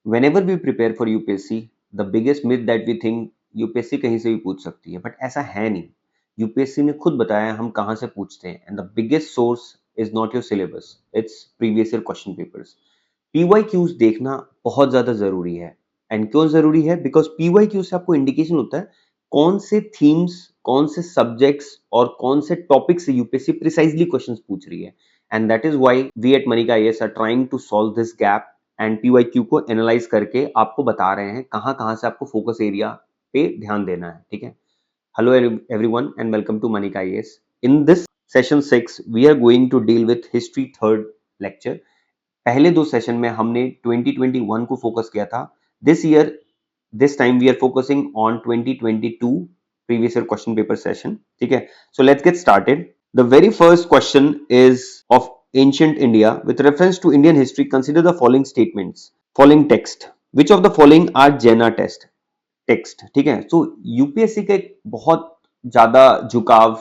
Whenever we prepare for UPSC, the biggest myth that we think UPSC कहीं से भी पूछ सकती है, बट ऐसा है नहीं। यूपीएससी ने खुद बताया हम कहाँ से पूछते हैं, and the biggest source is not your syllabus, its previous year question papers. PYQs देखना बहुत ज्यादा जरूरी है। एंड क्यों जरूरी है? बिकॉज पीवाईक्यू से आपको इंडिकेशन होता है कौन से थीम्स, कौन से सब्जेक्ट्स और कौन से टॉपिक से यूपीएससी प्रिसाइजली क्वेश्चंस पूछ रही है। And that is why we at Manika IAS are trying to solve this gap, and PYQ को एनालाइज करके आपको बता रहे हैं कहाँ कहाँ से आपको फोकस एरिया पे ध्यान देना है। ठीक है। Hello everyone and welcome to Manika IAS. In this session 6 we are going to deal with history third lecture. पहले दो सेशन में हमने 2021 को फोकस किया था। This time we are focusing on 2022 previous year question paper session. ठीक है। So let's get started. The very first question is of ancient India. With reference to Indian history, consider the following statements, following text. Which of the following are Jaina text? ठीक है। so UPSC का एक बहुत ज्यादा झुकाव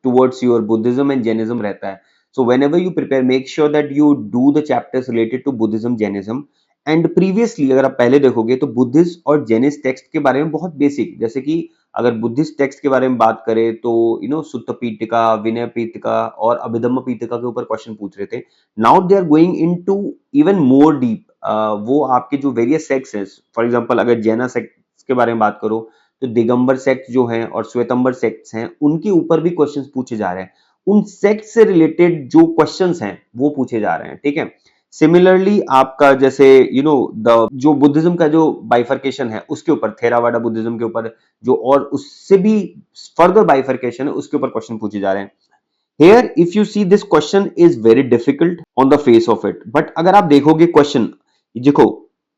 towards your Buddhism and Jainism रहता है। so whenever you prepare, make sure that you do the chapters related to Buddhism, Jainism, and previously अगर आप पहले देखोगे तो बुद्धिस्ट और जैनिस्ट टेक्स्ट के बारे में बहुत बेसिक, जैसे कि अगर बुद्धिस्ट टेक्स्ट के बारे में बात करें तो सुत्त पीठिका, विनय पीठिका और अभिधम्म पीठिका के ऊपर क्वेश्चन पूछ रहे थे। Now they are going into even more deep. वो आपके जो वेरियस सेक्ट्स हैं, फॉर एग्जांपल अगर जैना सेक्ट्स के बारे में बात करो तो दिगंबर सेक्ट जो है और श्वेतंबर सेक्ट्स हैं, उनके ऊपर भी क्वेश्चंस पूछे जा रहे हैं। उन सेक्ट से रिलेटेड जो क्वेश्चंस हैं वो पूछे जा रहे हैं। ठीक है। सिमिलरली आपका जैसे द जो बुद्धिज्म का जो बाइफर्केशन है उसके ऊपर, थेरावाडा बुद्धिज्म के ऊपर जो और उससे भी फर्दर बाइफर्केशन है उसके ऊपर क्वेश्चन पूछे जा रहे हैं। Here if you see this question is very difficult on the face of it, but अगर आप देखोगे क्वेश्चन, देखो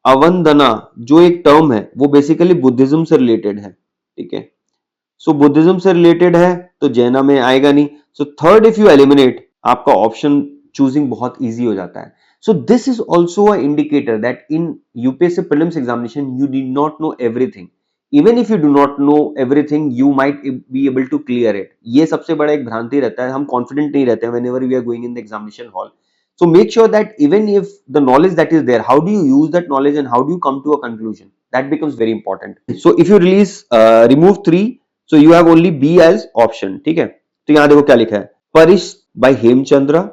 अवंदना जो एक टर्म है वो बेसिकली बुद्धिज्म से रिलेटेड है। ठीक है। सो बुद्धिज्म से रिलेटेड है तो जैना में आएगा नहीं। So third if you eliminate, आपका ऑप्शन चूजिंग बहुत इजी हो जाता है। So this is also a indicator that in UPSC prelims examination you did not know everything. Even if you do not know everything you might be able to clear it. ये सबसे बड़ा एक भ्रांति रहता है, हम कॉन्फिडेंट नहीं रहते हैं whenever we are going in the examination hall. So make sure that even if the knowledge that is there, how do you use that knowledge and how do you come to a conclusion? That becomes very important. So if you remove 3, so you have only B as option. ठीक है। तो यहाँ देखो क्या लिखा है, परिश by Hemchandra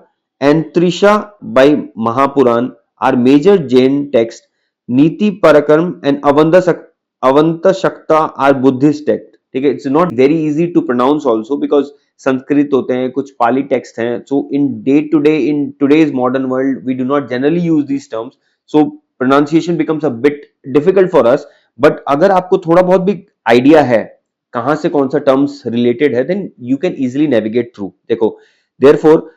and Trisha by Mahapuran are major Jain text. Niti Parakram and Avant Shakta are Buddhist text. ठीक है। It's not very easy to pronounce also because Sanskrit होते हैं, कुछ पाली टेक्स्ट हैं। So in day to day, in today's modern world we do not generally use these terms, so pronunciation becomes a bit difficult for us. But अगर आपको थोड़ा बहुत भी idea है कहां से कौन सा टर्म्स रिलेटेड है, then you can easily navigate through. देखो देयरफॉर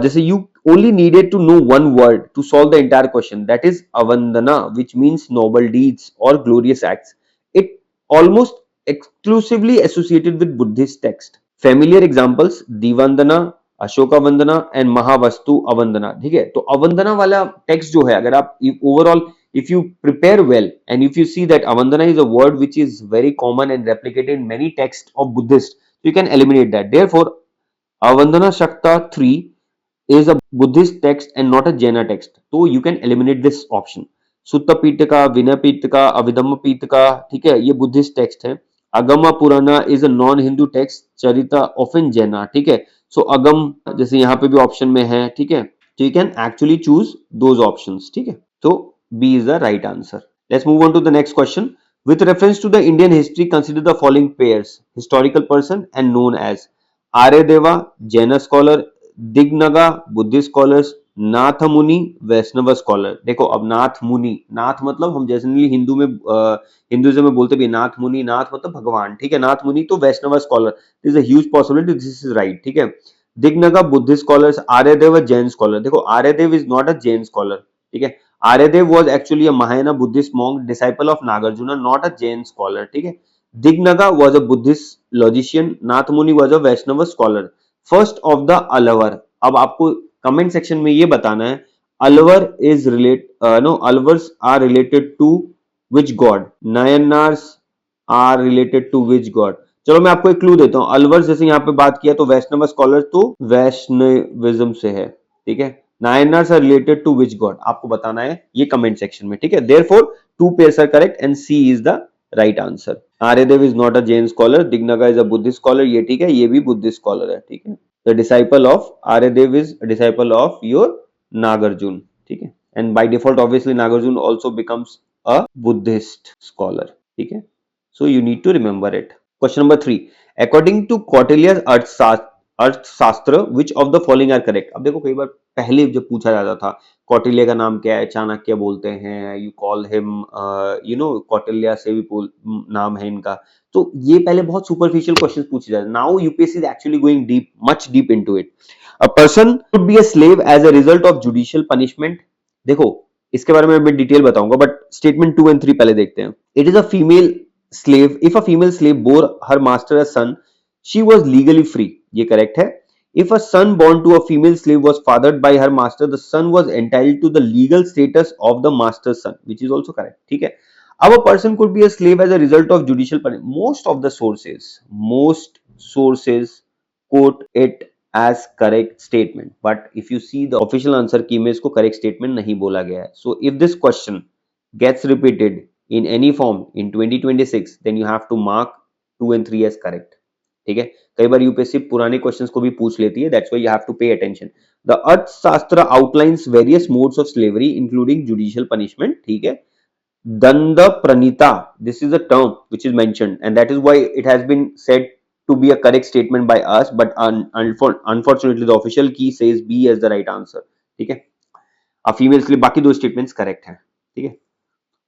जैसे you only needed to know one word to solve the entire question, that is avandana, which means noble deeds or glorious acts. It almost exclusively associated with Buddhist text. Familiar examples Divandana, Ashoka Vandana and Mahavastu Avandana. ठीक है। तो अवंदना वाला text जो है, अगर आप overall if you prepare well and if you see that avandana is a word which is very common and replicated in many texts of Buddhist, you can eliminate that. Therefore avandana shakta 3 is a Buddhist text and not a Jaina text, so you can eliminate this option. Sutta Pitaka, Vinaya Pitaka, Abhidhamma Pitaka, ठीक है, ये Buddhist text है। Agam Purana is a non Hindu text, Charita often Jaina. ठीक है। सो अगम जैसे यहाँ पे भी ऑप्शन में है। ठीक है। तो you can actually choose those options. ठीक है। तो B is the right answer. Let's move on to the next question. With reference to the Indian history, consider the following pairs: historical person and known as Aryadeva, Jaina scholar, Dignaga, Buddhist scholars, Nath Muni, Vaishnav scholar. देखो अब नाथ मुनि, नाथ मतलब हम generally Hinduism में बोलते भी नाथ मुनि, नाथ मतलब भगवान। ठीक है। नाथ मुनि तो Vaishnav scholar, this is a huge possibility, this is right. ठीक है। Dignaga Buddhist scholars, Aryadev Jain scholar. देखो Aryadev is not a Jain scholar. ठीक है। Aryadev was actually a Mahayana Buddhist monk, disciple of Nagarjuna, not a Jain scholar. ठीक है। Dignaga was a Buddhist logician, Nath Muni was a Vaishnav scholar. First of the Alvar. अब आपको comment section में ये बताना है Alwar is Alvars are related to which god, Nayanars are related to which god. चलो मैं आपको एक क्लू देता हूं। अलवर्स जैसे यहाँ पे बात किया तो वैष्णव स्कॉलर तो वैष्णविज्म से है। ठीक है। Nayanars are related to which god, आपको बताना है ये कमेंट सेक्शन में। ठीक है। Therefore 2 pairs are correct and C is the right answer. Aryadev is not a Jain scholar, Dignaga is a Buddhist scholar, ये ठीक है, ये भी Buddhist scholar है, ठीक है. The disciple of Aryadev is a disciple of your Nagarjuna, ठीक है. And by default obviously Nagarjuna also becomes a Buddhist scholar, ठीक है. So you need to remember it. Question number 3. According to Kautilya's अर्थशास्त्र which of the following are correct? अब देखो कई बार पहले जब पूछा जाता था कौटिल्य का नाम क्या है, चाणक्य बोलते हैं, यू कॉल हिम कौटिल्य से भी नाम है इनका, तो ये पहले बहुत सुपरफिशियल क्वेश्चंस पूछे जाते. Now UPSC is actually going deep, much deep into it. A person could be a slave as a result of judicial punishment. देखो इसके बारे में मैं डिटेल बताऊंगा, बट स्टेटमेंट 2 and 3 पहले देखते हैं. It is a female slave. If a female slave bore her master a son, she was legally free. ये करेक्ट है. If a son born to a female slave was fathered by her master, the son was entitled to the legal status of the master's son, which is also correct. ठीक है. अब a person could be a slave as a result of judicial punishment. Most sources quote it as correct statement. But if you see the official answer key में इसको correct statement नहीं बोला गया है. So if this question gets repeated in any form in 2026, then you have to mark 2 and 3 as correct. ठीक है. कई बार UPSC पुराने क्वेश्चंस को भी पूछ लेती है. That's why you have to pay attention. The अर्थशास्त्र outlines various modes of slavery including judicial punishment. ठीक है. Danda pranita, this is a term which is mentioned and that is why it has been said to be a correct statement by us, but unfortunately the official key says B as the right answer. ठीक है. A female slave, बाकी दो statements correct हैं. ठीक है.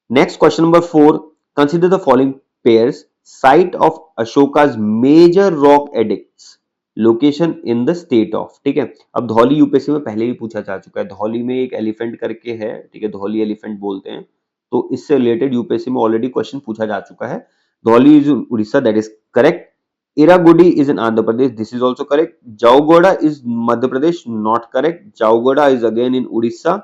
Next, question number 4. Consider the following pairs. Site of Ashoka's major rock edicts. Location in the state of. ठीक है. अब धौली यूपीएससी में पहले भी पूछा जा चुका है. धौली में एक एलिफेंट करके है, ठीक है, धौली एलिफेंट बोलते हैं, तो इससे रिलेटेड यूपीएससी में ऑलरेडी क्वेश्चन पूछा जा चुका है. Dhauli is in Orissa, that is correct. Iragudi is in Andhra Pradesh, this is also correct. Jaugoda is Madhya Pradesh, not correct. Jaugoda is again in Odisha,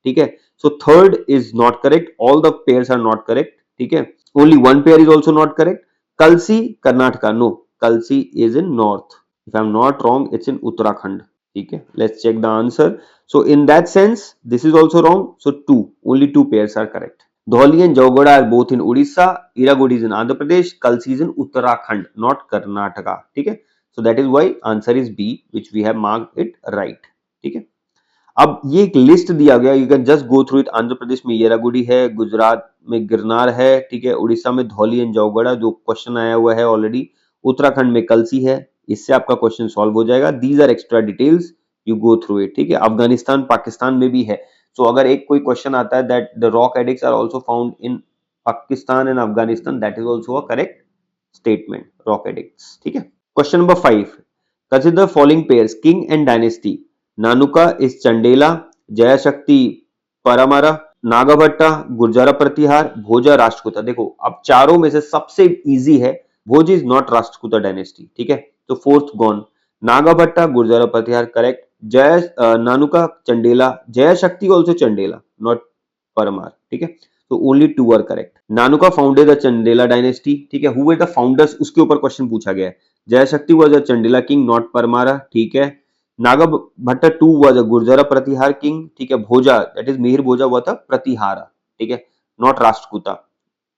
ठीक है. So third is not correct. All the pairs are not correct. ठीक है. Only one pair is also not correct. Kalsi, Karnataka. No, Kalsi is in north. If I'm not wrong, it's in Uttarakhand. ठीक है. Let's check the answer. So in that sense, this is also wrong. So only two pairs are correct. Dholi and Jaugoda are both in Odisha. Iragudi is in Andhra Pradesh. Kalsi is in Uttarakhand, not Karnataka. ठीक है. So that is why answer is B, which we have marked it right. ठीक है. अब ये एक list दिया गया, you can just go through it. Andhra Pradesh में येरागुडी है, गुजरात में गिरनार है, ठीक है, उड़ीसा में धौली एंड जौगड़ा, जो क्वेश्चन आया हुआ है ऑलरेडी, उत्तराखंड में कलसी है. इससे आपका क्वेश्चन सॉल्व हो जाएगा. These are extra details, you go through it. ठीक है. अफगानिस्तान पाकिस्तान में भी है. सो अगर एक कोई क्वेश्चन आता है that the rock edicts are also found in Pakistan and Afghanistan, that is also a correct statement, rock edicts. ठीक है. Question number 5. Consider following pairs, king and dynasty. Nanuka is Chandela, Jayashakti Paramara, Nagabhata Gurjara Pratihara, Bhoja Rashtrakuta. देखो अब चारों में से सबसे इजी है, Bhoj is not Rashtrakuta dynasty. ठीक है. तो fourth gone. Nagabhata Gurjara Pratihar correct. Nanuka Chandela, Jayashakti also Chandela, not Parmar. ठीक है. तो only 2 are correct. Nanuka founded the Chandela dynasty. ठीक है. हु वर द फाउंडर्स, उसके ऊपर क्वेश्चन पूछा गया है. Jayashakti was a Chandela king, not Paramara. ठीक है. Nagabhata 2 was a Gurjara Pratihara king. ठीक है. भोजा दैट इज मिहिर भोजा हुआ था प्रतिहारा. ठीक है. नॉट राष्ट्रकूता.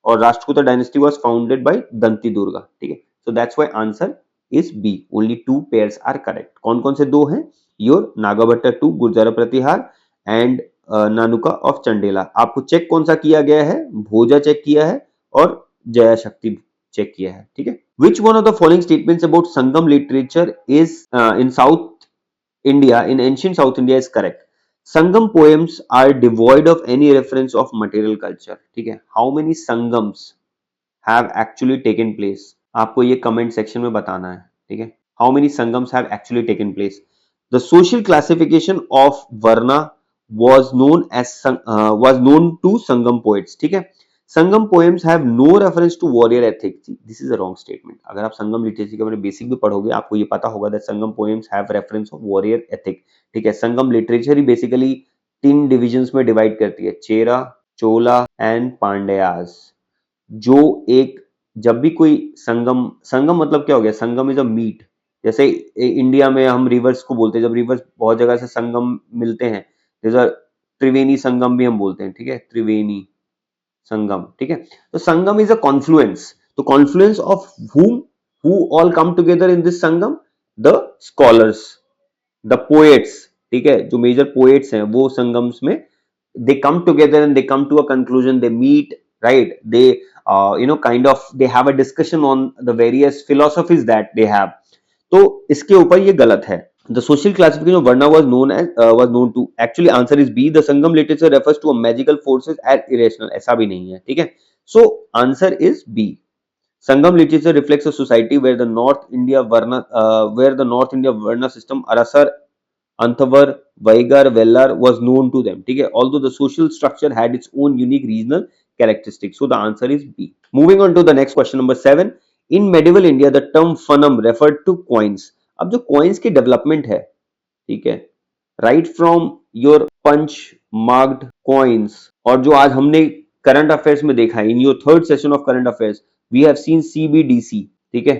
और Rashtrakuta dynasty was founded by Danti Durga. ठीक है. So that's why answer is B. Only 2 pairs are correct. कौन कौन से दो हैं? Your Nagabhata 2 Gurjara Pratihara and Nanuka of Chandela. आपको चेक कौन सा किया गया है? भोजा चेक किया है और जयाशक्ति चेक किया है. ठीक है. Which one of the following statements about Sangam literature is in South India, in ancient South India is correct? Sangam poems are devoid of any reference of material culture. ठीक है. How many Sangams have actually taken place? आपको ये comment section में बताना है. ठीक है. How many Sangams have actually taken place? The social classification of Varna was known to Sangam poets. ठीक है. संगम poems have no reference to warrior ethics. This is a wrong statement. अगर आप संगम literature के बारे में बेसिक भी पढ़ोगे, आपको ये पता होगा that Sangam poems have reference of warrior ethic. ठीक है. संगम लिटरेचर ही बेसिकली 3 डिविजन्स में डिवाइड करती है, चेरा, चोला एंड पांड्यास. जो एक जब भी कोई संगम मतलब क्या हो गया? संगम इज अ मीट. जैसे इंडिया में हम रिवर्स को बोलते हैं, जब रिवर्स बहुत जगह से संगम मिलते हैं, जैसे त्रिवेणी संगम भी हम बोलते हैं. ठीक है. त्रिवेणी संगम, ठीक है। तो संगम इज अ कॉन्फ्लुएंस, तो Confluence of whom, who all come together in this Sangam, the scholars, the poets, ठीक है, जो मेजर पोएट्स हैं वो संगम्स में they come together and they come to a conclusion, they meet, right, they kind of they have a discussion on the various philosophies that they have. तो इसके ऊपर ये गलत है. The social classification of Varna was known to, actually answer is B. The Sangam literature refers to a magical forces as irrational. ऐसा भी नहीं है, ठीक है. So answer is B. Sangam literature reflects a society where the North India Varna system, Arasar, Anthavar, Vaigar, Vellar was known to them. ठीक है. Although the social structure had its own unique regional characteristics. So the answer is B. Moving on to the next question, number 7. In medieval India, the term funum referred to coins. अब जो coins की development है, ठीक है, right from your punch marked coins, और जो आज हमने करंट अफेयर्स में देखा है, in your third session of current affairs we have seen CBDC, ठीक है,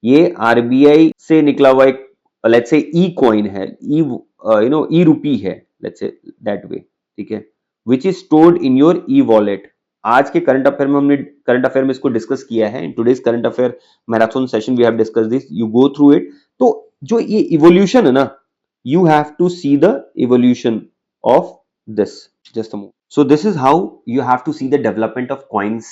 ये आरबीआई से निकला हुआ एक लेट्स से ई कॉइन है, ई रूपी है, लेट्स से दैट वे, ठीक है, which is stored in your e wallet. आज के करंट अफेयर में हमने करंट अफेयर में इसको डिस्कस किया है. In today's current affair marathon session we have discussed this, you go through it. तो जो ये इवोल्यूशन है ना, you have to see the evolution of this. Just a moment. So this is how you have to see the development of coins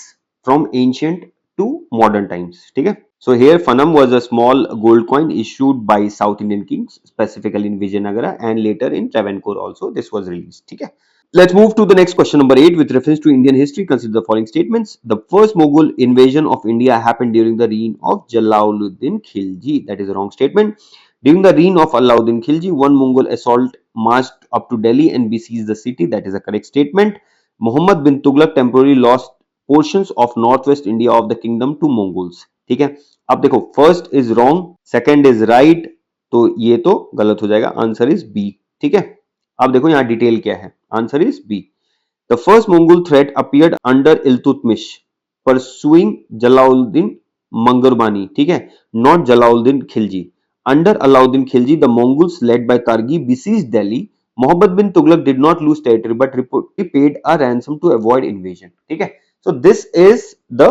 from ancient to modern times. ठीक है. So here Funam was a small gold coin issued by South Indian kings, specifically in Vijayanagara, and later in Travancore also this was released. ठीक है. Let's move to the next question, number 8. With reference to Indian history, consider the following statements. The first Mughal invasion of India happened during the reign of Jalaluddin Khilji. That is a wrong statement. During the reign of Alauddin Khilji, one Mongol assault marched up to Delhi and besieged the city. That is a correct statement. Muhammad bin Tughlaq temporarily lost portions of northwest India of the kingdom to Mongols. ठीक है. अब देखो, first is wrong, second is right, तो ये तो गलत हो जाएगा. Answer is B. ठीक है. अब देखो यहाँ डिटेल क्या है. Answer is B. The first Mongol threat appeared under Iltutmish, pursuing Jalaluddin Mangurbani. ठीक है, not Jalaluddin Khilji. Under Alauddin Khilji, the Mongols led by Targi besieged Delhi. Muhammad bin Tughlaq did not lose territory but reportedly paid a ransom to avoid invasion. ठीक है. So this is the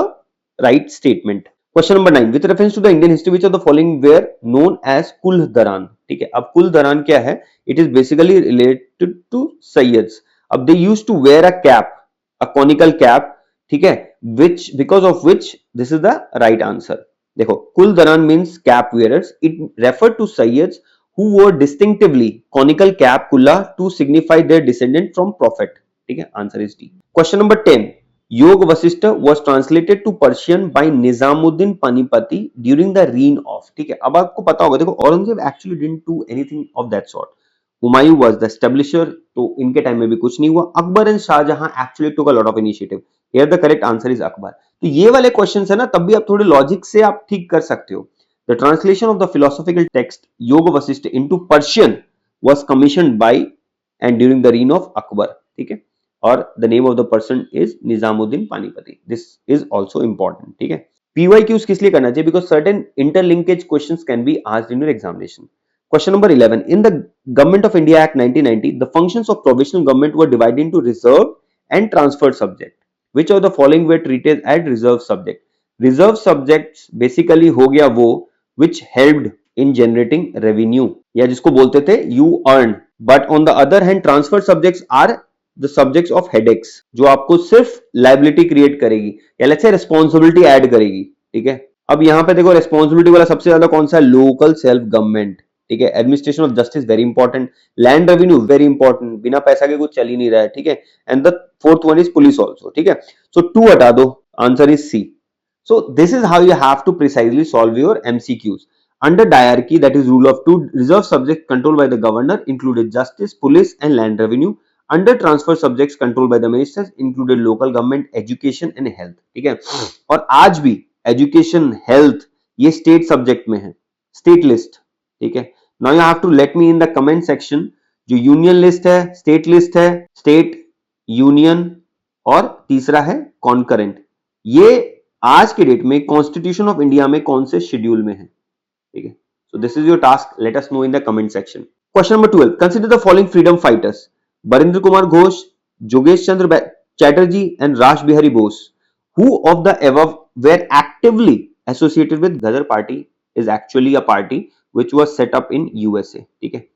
right statement. Question number 9. With reference to the Indian history, which of the following were known as Kul Daran? ठीक है. अब Kul Daran क्या है? It is basically related to Sayyids. अब they used to wear a cap, a conical cap. ठीक है. Which, because of which, this is the right answer. देखो, कुल दरान means cap wearers. It referred to Sayyids who wore distinctively conical cap kulla to signify their descendant from prophet. ठीक है, answer is D. Question number 10. योग Vashishtha was translated to Persian by Nizamuddin Panipati during the reign of. ठीक है, अब आपको पता होगा, देखो Aurangzeb actually didn't do anything of that sort. Humayun was the establisher, तो इनके टाइम में भी कुछ नहीं हुआ. Akbar and Shahjahan actually took a lot of initiative. Here the correct answer is Akbar. तो ये वाले क्वेश्चंस है ना, तब भी आप थोड़े लॉजिक से आप ठीक कर सकते हो. The translation of the philosophical text Yoga Vasishtha into Persian was commissioned by and during the reign of Akbar. ठीक है, और the name of the person is Nizamuddin Panipati. This is also important. ठीक है. PYQs किस लिए करना चाहिए? Because certain interlinkage questions can be asked in your examination. Question number 11. In the Government of India Act 1990, the functions of provisional government were divided into reserved and transferred subject. Which of the following were treated as reserved subject? Reserved subjects basically हो गया वो which helped in generating revenue, या जिसको बोलते थे you earn. But on the other hand, transferred subjects are the subjects of headaches, जो आपको सिर्फ liability create करेगी, या let's say responsibility add करेगी. ठीक है. अब यहाँ पे देखो, responsibility वाला सबसे ज्यादा कौन सा है? Local self government. ठीक है. Administration of justice very important. Land revenue very important, बिना पैसा के कुछ चल ही नहीं रहा है. ठीक है. And the fourth one is police also. ठीक है. सो 2 हटा दो, answer is C. So this is how you have to precisely solve your MCQs. Under diarchy, that is rule of 2, reserve subjects controlled by the governor included justice, police and land revenue. Under transfer subjects controlled by the ministers included local government, education and health. ठीक है. और आज भी education, health ये state subject में है, state list. ठीक है. Now you have to let me in the comment section जो यूनियन लिस्ट है, स्टेट लिस्ट है, स्टेट, यूनियन और तीसरा है कॉन्करेंट, ये आज के डेट में कॉन्स्टिट्यूशन ऑफ इंडिया में कौन से शेड्यूल में है. ठीक है. So this is your task, let us know in the comment section. Question number 12. Consider the following freedom fighters. Barindra Kumar Ghosh, जोगेश Chandra Chatterjee and Raj Bihari Bose. Who of the above were actively associated with Ghadar party is actually a party which was set up in USA. ठीक है,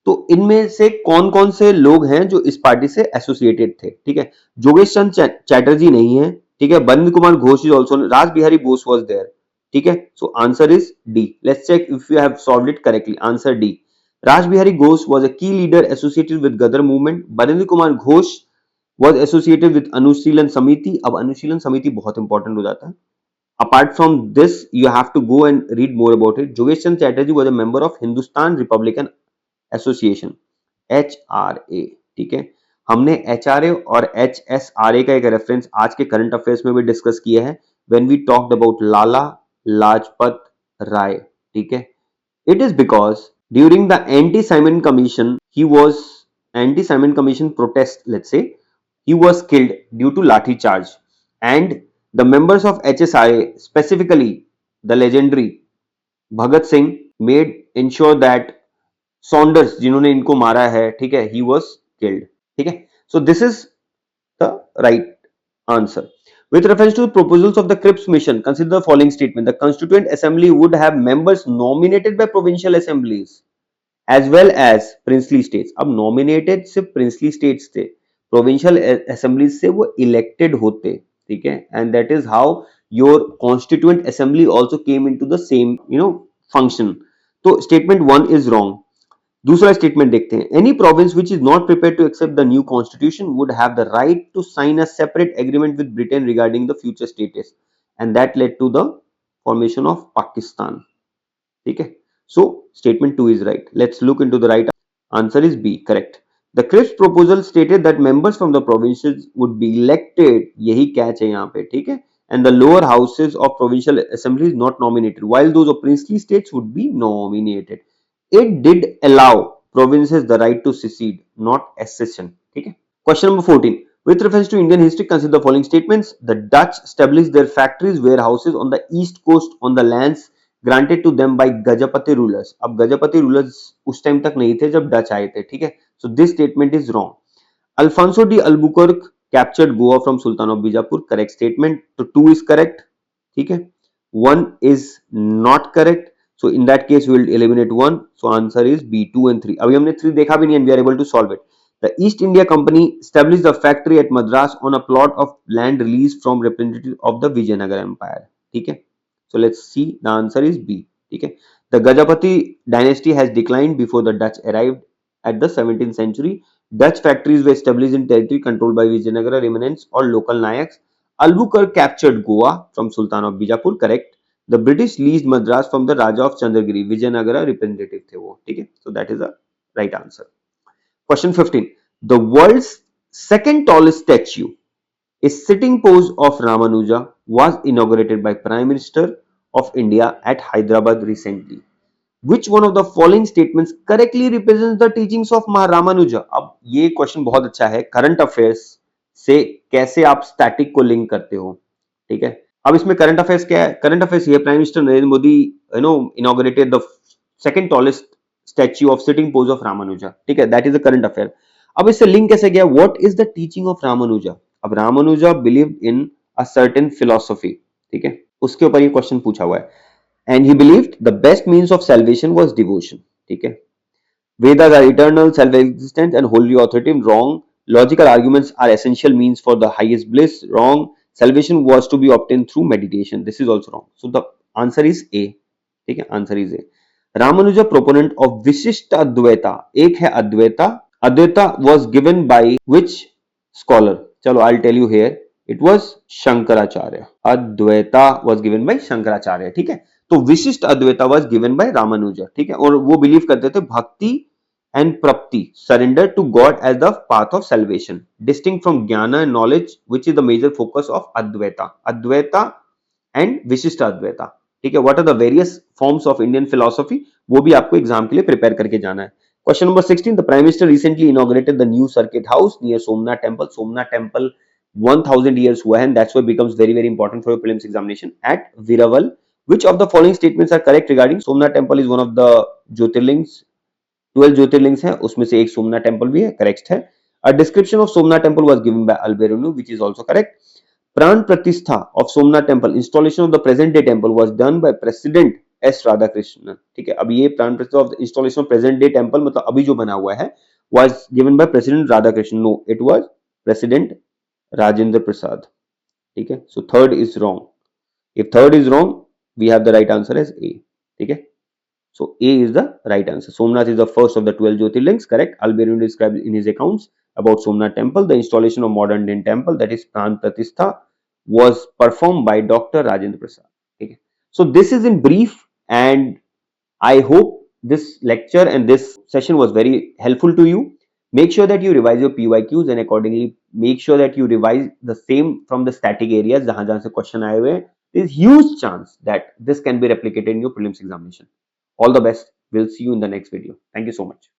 तो इनमें से कौन कौन से लोग हैं जो इस पार्टी से एसोसिएटेड थे? ठीक है, जोगेश चंद चैटर्जी नहीं है, ठीक है, बंद Kumar Ghosh is also, Raj Bihari Bose was there, ठीक है, so answer is D. Let's check if you have solved it correctly. Answer D. Raj Bihari Ghosh was a key leader associated with Gadar movement. Barendra Kumar Ghosh was associated with Anushilon Samiti. अब अनुशीलन समिति बहुत important हो जाता है. Apart from this, you have to go and read more about it. Jogesh Chand Chatterjee was a member of Hindustan Republican Association, HRA. ठीक है, हमने HRA और HSRA का एक रेफरेंस आज के करंट अफेयर्स में भी डिस्कस किया है when we talked about Lala Lajpat Rai. ठीक है, it is because during the anti-Simon commission anti-Simon commission protest, let's say, he was killed due to lathi charge, and the members of HSRA, specifically the legendary Bhagat Singh, made ensure that Saunders जिन्होंने इनको मारा है, ठीक है, he was killed. ठीक है, so this is the right answer. With reference to the proposals of the Cripps mission, consider the following statement. The Constituent Assembly would have members nominated by provincial assemblies as well as princely states. अब nominated सिर्फ princely states थे, provincial assemblies से वो elected होते, ठीक है, and that is how your Constituent Assembly also came into the same function. तो statement 1 is wrong. दूसरा स्टेटमेंट देखते हैं. Any province which is not prepare to accept the new constitution would have the right to sign a separate agreement with Britain regarding the future status, and that led to the formation of Pakistan. ठीक है, so statement 2 is right. Let's look into the right answer is B, correct. The Cripps proposal stated that members from the provinces would be elected, यही catch है यहाँ पे, ठीक है, and the lower houses of provincial assemblies not nominated, while those of princely states would be nominated. It did allow provinces the right to secede, not accession. ठीक है. Question number 14. With reference to Indian history, consider the following statements. The Dutch established their factories, warehouses on the east coast on the lands granted to them by Gajapati rulers. अब Gajapati rulers उस time तक नहीं थे जब Dutch आए थे, ठीक है. So this statement is wrong. Alfonso de Albuquerque captured Goa from Sultan of Bijapur. Correct statement. So 2 is correct. ठीक है. 1 is not correct. So in that case we will eliminate 1. So answer is B, 2 and 3. अभी हमने 3 देखा भी नहीं and we are able to solve it. The East India Company established a factory at Madras on a plot of land released from representative of the Vijayanagara Empire. ठीक है. So let's see, the answer is B. ठीक है. The Gajapati dynasty has declined before the Dutch arrived at the 17th century. Dutch factories were established in territory controlled by Vijayanagara remnants or local Nayaks. Albuquerque captured Goa from Sultan of Bijapur. Correct. The British leased Madras from the Raja of Chandragiri. Vijayanagara representative थे वो, ठीक है. So that is the right answer. Question 15. The world's second tallest statue, a sitting pose of Ramanuja, was inaugurated by Prime Minister of India at Hyderabad recently. Which one of the following statements correctly represents the teachings of Ramanuja? अब ये question बहुत अच्छा है. Current affairs से कैसे आप static को link करते हो, ठीक है. अब इसमें करंट अफेयर्स क्या है? करंट अफेयर्स ये, prime minister Narendra Modi inaugurated the second tallest statue of sitting pose of Ramanuja, ठीक है, that is the current affair. अब इससे लिंक कैसे गया? What is the teaching of Ramanuja? अब Ramanuja believed in a certain philosophy, ठीक है, उसके ऊपर ये क्वेश्चन पूछा हुआ है. And he believed the best means of salvation was devotion, ठीक है. Vedas are eternal, self-existent and wholly authoritative. Wrong. Logical arguments are essential means for the highest bliss. Wrong. Salvation was to be obtained through meditation. This is also wrong. So the answer is A. ठीक है, answer is a. Ramanuja proponent of विशिष्ट अद्वैता. एक है Advaita. Advaita was given by which scholar? चलो I tell you here. It was Shankaracharya. Advaita was given by Shankaracharya, ठीक है. तो विशिष्ट Advaita was given by Ramanuja, ठीक है. और वो बिलीव करते थे भक्ति and prapti, surrender to God as the path of salvation, distinct from jnana and knowledge, which is the major focus of Advaita. Advaita and Vishishta Advaita, ठीक है. What are the various forms of Indian philosophy? वो भी आपको exam के लिए prepare करके जाना है. Question number 16. The Prime Minister recently inaugurated the new circuit house near Somnath Temple. Somnath Temple 1000 years हुआ है, and that's why it becomes very very important for your prelims examination at Viraval. Which of the following statements are correct regarding Somnath Temple? Is one of the Jyotirlings. 12 jyotirlingas हैं, उसमें से एक Somnath temple भी है, correct है. A description of Somnath temple was given by Alberoni, which is also correct. Pran Pratistha of Somnath temple, installation of the present day temple was done by President S Radhakrishnan. ठीक है, अब ये प्राण प्रतिष्ठा of the installation of present day temple मतलब अभी जो बना हुआ है was given by President Radhakrishnan. No, it was President Rajendra Prasad. ठीक है, so third is wrong. If third is wrong, we have the right answer as A. ठीक है, so A is the right answer. Somnath is the first of the 12 Jyotirlings, correct. Alberoni described in his accounts about Somnath temple, the installation of modern Indian temple, that is Pran Pratistha, was performed by Dr. Rajendra Prasad. Okay. So this is in brief, and I hope this lecture and this session was very helpful to you. Make sure that you revise your PYQs and accordingly make sure that you revise the same from the static areas जहां जहां से question आए हुए हैं. There is huge chance that this can be replicated in your prelims examination. All the best. We'll see you in the next video. Thank you so much.